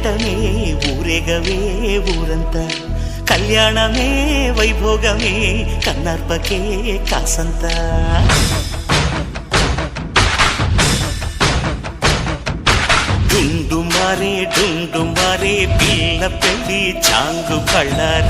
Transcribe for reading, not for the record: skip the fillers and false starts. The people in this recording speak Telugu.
పేరంటమే ఊరేగవే ఊరంతా కళ్యాణమే వైభోగమే కన్నార్పకే కాసంతా డుండు మారే పిల్ల పెళ్ళి చాంగు కళ్ళారి